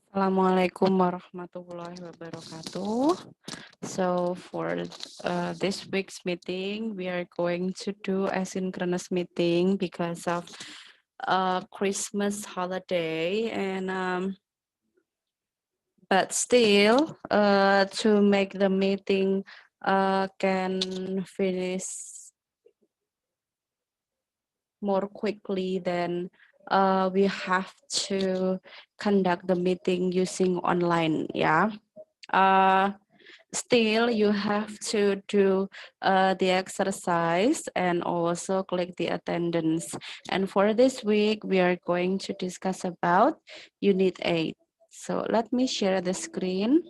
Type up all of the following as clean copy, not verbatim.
Assalamualaikum warahmatullahi wabarakatuh. So for this week's meeting, we are going to do asynchronous meeting because of Christmas holiday, and but still to make the meeting can finish more quickly, then we have to conduct the meeting using online. Yeah. Still, you have to do the exercise and also click the attendance. And for this week, we are going to discuss about Unit 8. So let me share the screen.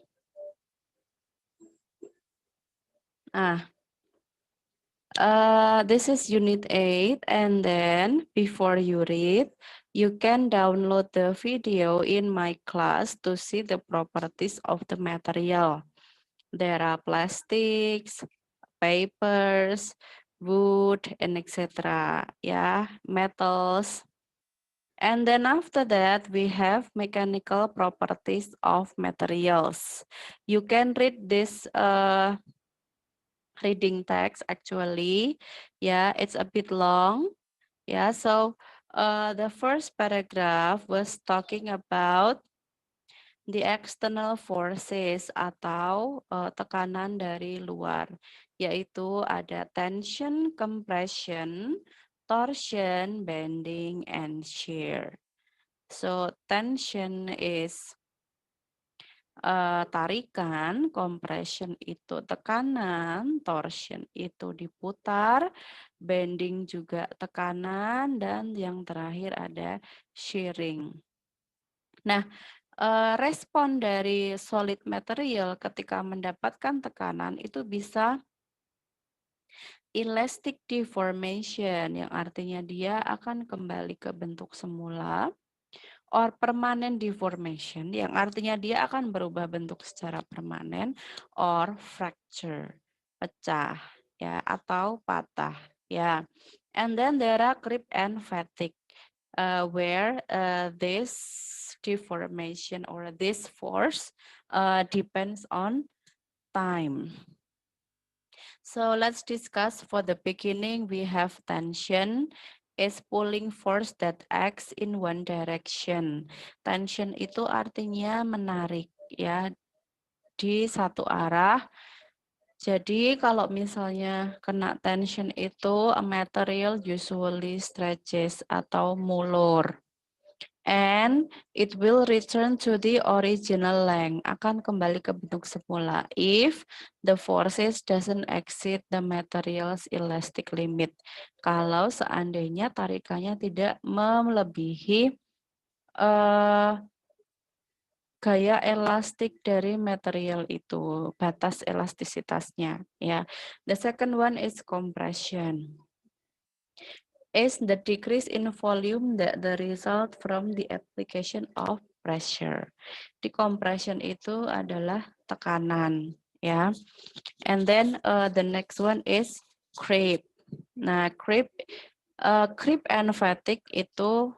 This is Unit 8, and then before you read, you can download the video in my class to see the properties of the material. There are plastics, papers, wood, and etc. Yeah, metals. And then after that, we have mechanical properties of materials. You can read this reading text actually. Yeah, it's a bit long. Yeah, so the first paragraph was talking about the external forces atau tekanan dari luar, yaitu ada tension, compression, torsion, bending, and shear. So tension is tarikan, compression itu tekanan, torsion itu diputar, bending juga tekanan, dan yang terakhir ada shearing. Nah, respon dari solid material ketika mendapatkan tekanan itu bisa elastic deformation, yang artinya dia akan kembali ke bentuk semula, or permanent deformation, yang artinya dia akan berubah bentuk secara permanen, or fracture, pecah, ya, atau patah, ya. And then there are creep and fatigue, where this deformation or this force depends on time. So let's discuss. For the beginning, we have tension is pulling force that acts in one direction. Tension itu artinya menarik, ya, di satu arah. Jadi kalau misalnya kena tension itu, a material usually stretches atau mulur. And it will return to the original length, akan kembali ke bentuk semula if the forces doesn't exceed the material's elastic limit. Kalau seandainya tarikannya tidak melebihi gaya elastik dari material itu, batas elastisitasnya, ya. The second one is compression. Is the decrease in volume that the result from the application of pressure. Decompression itu adalah tekanan, ya. And then the next one is creep. Nah, creep and fatigue itu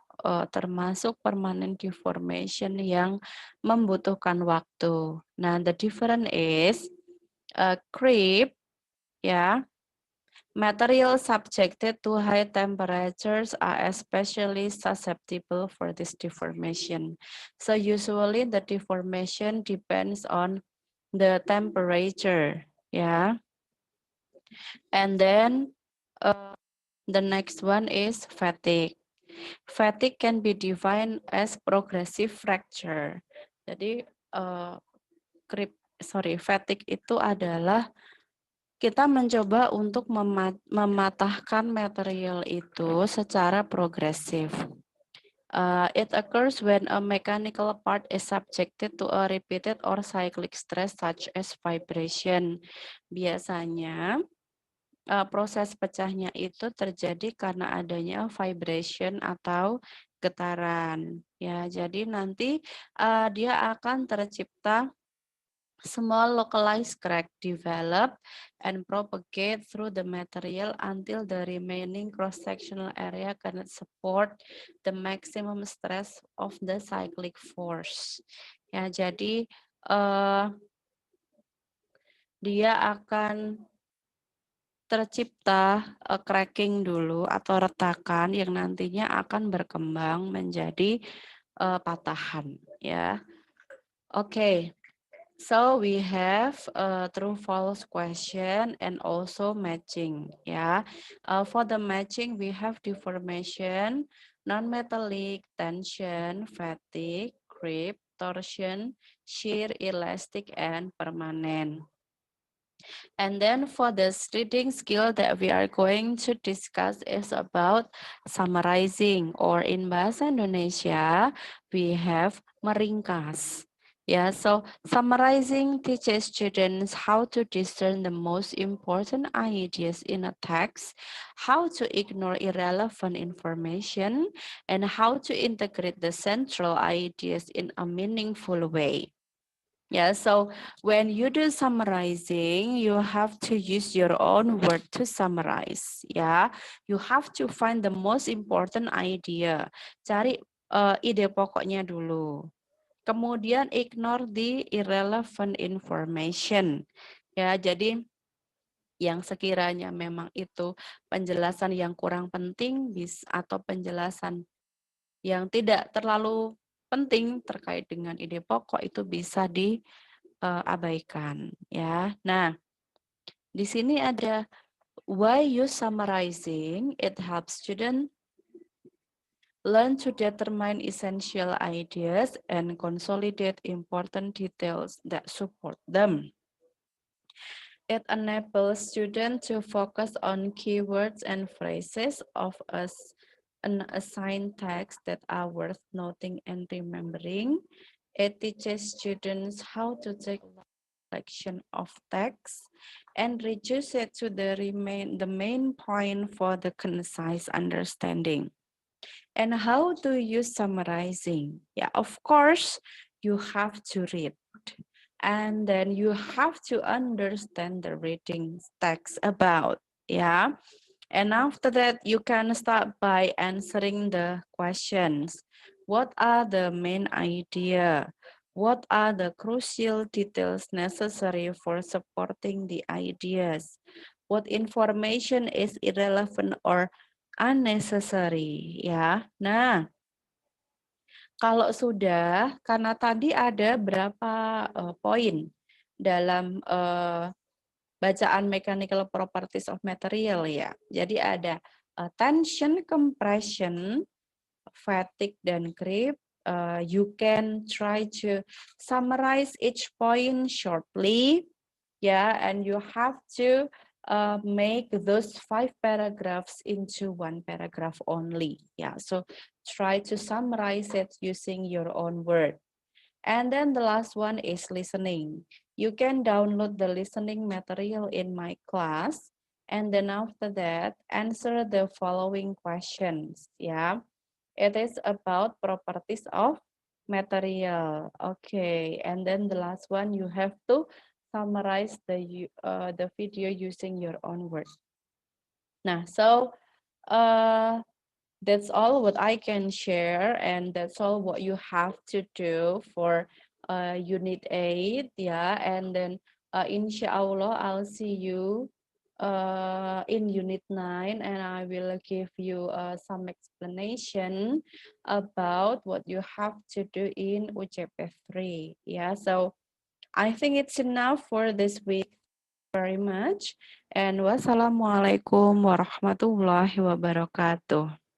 termasuk permanent deformation yang membutuhkan waktu. Nah, the difference is creep, ya. Materials subjected to high temperatures are especially susceptible for this deformation. So usually the deformation depends on the temperature, yeah. And then the next one is fatigue. Fatigue can be defined as progressive fracture. Jadi fatigue itu adalah kita mencoba untuk mematahkan material itu secara progresif. It occurs when a mechanical part is subjected to a repeated or cyclic stress such as vibration. Biasanya proses pecahnya itu terjadi karena adanya vibration atau getaran. Ya, jadi nanti dia akan tercipta small localized crack develop and propagate through the material until the remaining cross-sectional area cannot support the maximum stress of the cyclic force. Ya, jadi dia akan tercipta cracking dulu atau retakan yang nantinya akan berkembang menjadi patahan, ya. Oke. So we have true false question and also matching, ya. For the matching we have deformation, non-metallic, tension, fatigue, creep, torsion, shear, elastic, and permanent. And then for this reading skill that we are going to discuss is about summarizing, or in Bahasa Indonesia, we have meringkas. Yeah, so summarizing teaches students how to discern the most important ideas in a text, how to ignore irrelevant information, and how to integrate the central ideas in a meaningful way. Yeah, so when you do summarizing, you have to use your own word to summarize. Yeah, you have to find the most important idea. Cari ide pokoknya dulu. Kemudian ignore the irrelevant information. Ya, jadi yang sekiranya memang itu penjelasan yang kurang penting atau penjelasan yang tidak terlalu penting terkait dengan ide pokok itu bisa diabaikan, ya. Nah, di sini ada why use summarizing. It helps student learn to determine essential ideas and consolidate important details that support them. It enables students to focus on keywords and phrases of an assigned text that are worth noting and remembering. It teaches students how to take a selection of text and reduce it to the main point for the concise understanding. And how to use summarizing? Yeah, of course, you have to read. And then you have to understand the reading text about, yeah. And after that, you can start by answering the questions. What are the main idea? What are the crucial details necessary for supporting the ideas? What information is irrelevant or unnecessary? Ya, nah kalau sudah, karena tadi ada berapa poin dalam bacaan mechanical properties of material ya. Jadi ada tension, compression, fatigue, dan creep. You can try to summarize each point shortly, yeah, and you have to make those 5 paragraphs into 1 paragraph only. Yeah, so try to summarize it using your own word. And then the last one is listening. You can download the listening material in my class. And then after that, answer the following questions. Yeah, it is about properties of material. Okay, and then the last one, you have to summarize the video using your own words. Nah, so that's all what I can share, and that's all what you have to do for Unit 8, yeah. And then inshallah, I'll see you in Unit 9, and I will give you some explanation about what you have to do in UCP 3, yeah. So I think it's enough for this week. Very much, and wassalamualaikum warahmatullahi wabarakatuh.